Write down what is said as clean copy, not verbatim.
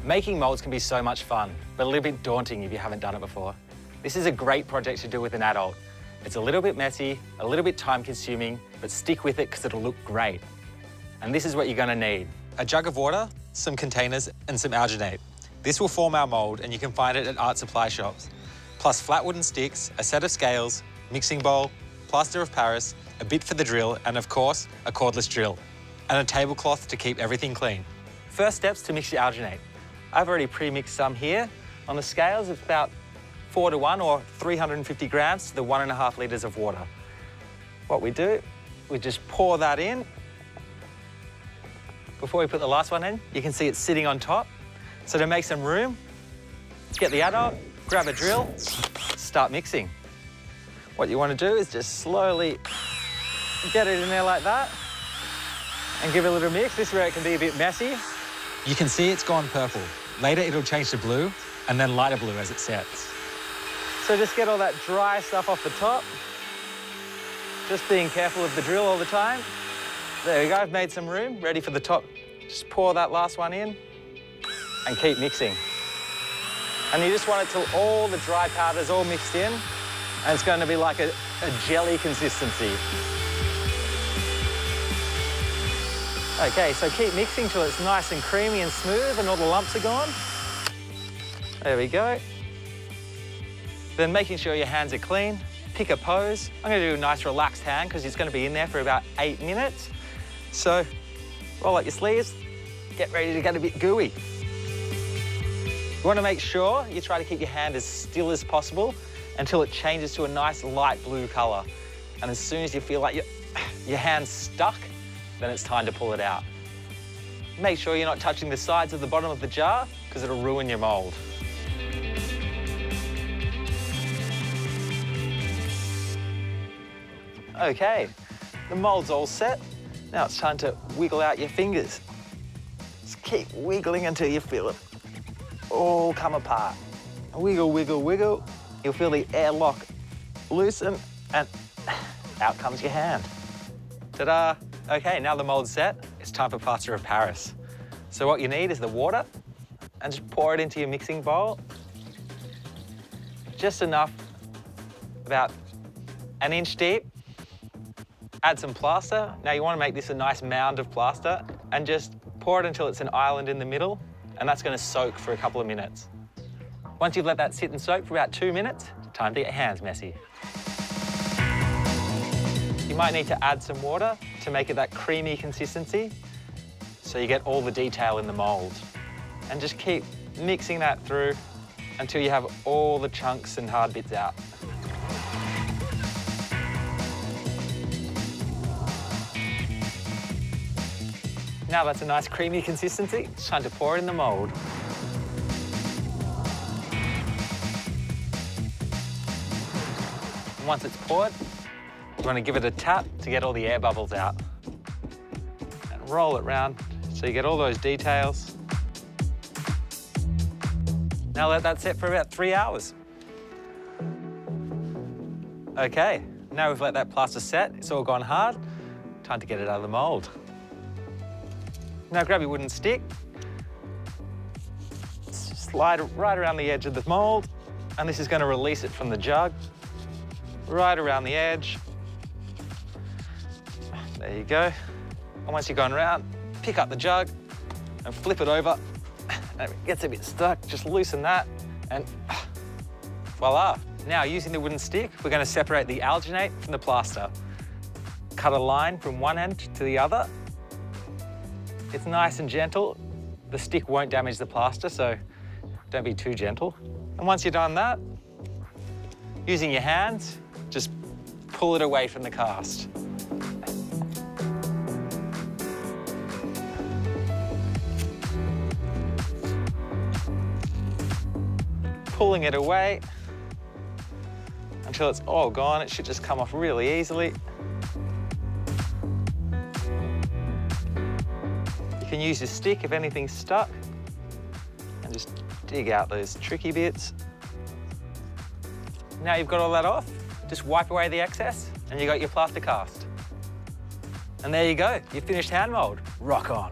Making molds can be so much fun, but a little bit daunting if you haven't done it before. This is a great project to do with an adult. It's a little bit messy, a little bit time-consuming, but stick with it because it'll look great. And this is what you're going to need. A jug of water, some containers, and some alginate. This will form our mold, and you can find it at art supply shops. Plus flat wooden sticks, a set of scales, mixing bowl, plaster of Paris, a bit for the drill, and of course, a cordless drill. And a tablecloth to keep everything clean. First steps to mix your alginate. I've already pre-mixed some here. On the scales, it's about 4 to 1 or 350 grams to the 1.5 litres of water. What we do, we just pour that in. Before we put the last one in, you can see it's sitting on top. So to make some room, get the adult, grab a drill, start mixing. What you want to do is just slowly get it in there like that and give it a little mix. This is where it can be a bit messy. You can see it's gone purple. Later, it'll change to blue and then lighter blue as it sets. So just get all that dry stuff off the top. Just being careful of the drill all the time. There we go, I've made some room, ready for the top. Just pour that last one in and keep mixing. And you just want it till all the dry powder's all mixed in, and it's going to be like a jelly consistency. Okay, so keep mixing till it's nice and creamy and smooth and all the lumps are gone. There we go. Then making sure your hands are clean, pick a pose. I'm going to do a nice relaxed hand because it's going to be in there for about 8 minutes. So roll up your sleeves, get ready to get a bit gooey. You want to make sure you try to keep your hand as still as possible until it changes to a nice light blue colour. And as soon as you feel like your hand's stuck, then it's time to pull it out. Make sure you're not touching the sides of the bottom of the jar because it'll ruin your mould. Okay, the mould's all set. Now it's time to wiggle out your fingers. Just keep wiggling until you feel it all come apart. Wiggle, wiggle, wiggle. You'll feel the airlock loosen and out comes your hand. Ta-da! Okay, now the mould's set, it's time for plaster of Paris. So what you need is the water and just pour it into your mixing bowl. Just enough, about 1 inch deep. Add some plaster. Now you want to make this a nice mound of plaster and just pour it until it's an island in the middle, and that's going to soak for a couple of minutes. Once you've let that sit and soak for about 2 minutes, time to get your hands messy. You might need to add some water to make it that creamy consistency so you get all the detail in the mould. And just keep mixing that through until you have all the chunks and hard bits out. Now that's a nice creamy consistency, it's time to pour it in the mould. And once it's poured, you want to give it a tap to get all the air bubbles out. And roll it round so you get all those details. Now let that set for about 3 hours. Okay, now we've let that plaster set, it's all gone hard. Time to get it out of the mould. Now grab your wooden stick, slide it right around the edge of the mould, and this is going to release it from the jug, right around the edge. There you go. And once you've gone around, pick up the jug and flip it over. And if it gets a bit stuck, just loosen that and voila. Now, using the wooden stick, we're going to separate the alginate from the plaster. Cut a line from one end to the other. It's nice and gentle. The stick won't damage the plaster, so don't be too gentle. And once you've done that, using your hands, just pull it away from the cast. Pulling it away until it's all gone. It should just come off really easily. You can use your stick if anything's stuck and just dig out those tricky bits. Now you've got all that off, just wipe away the excess and you got your plaster cast. And there you go, your finished hand mould. Rock on.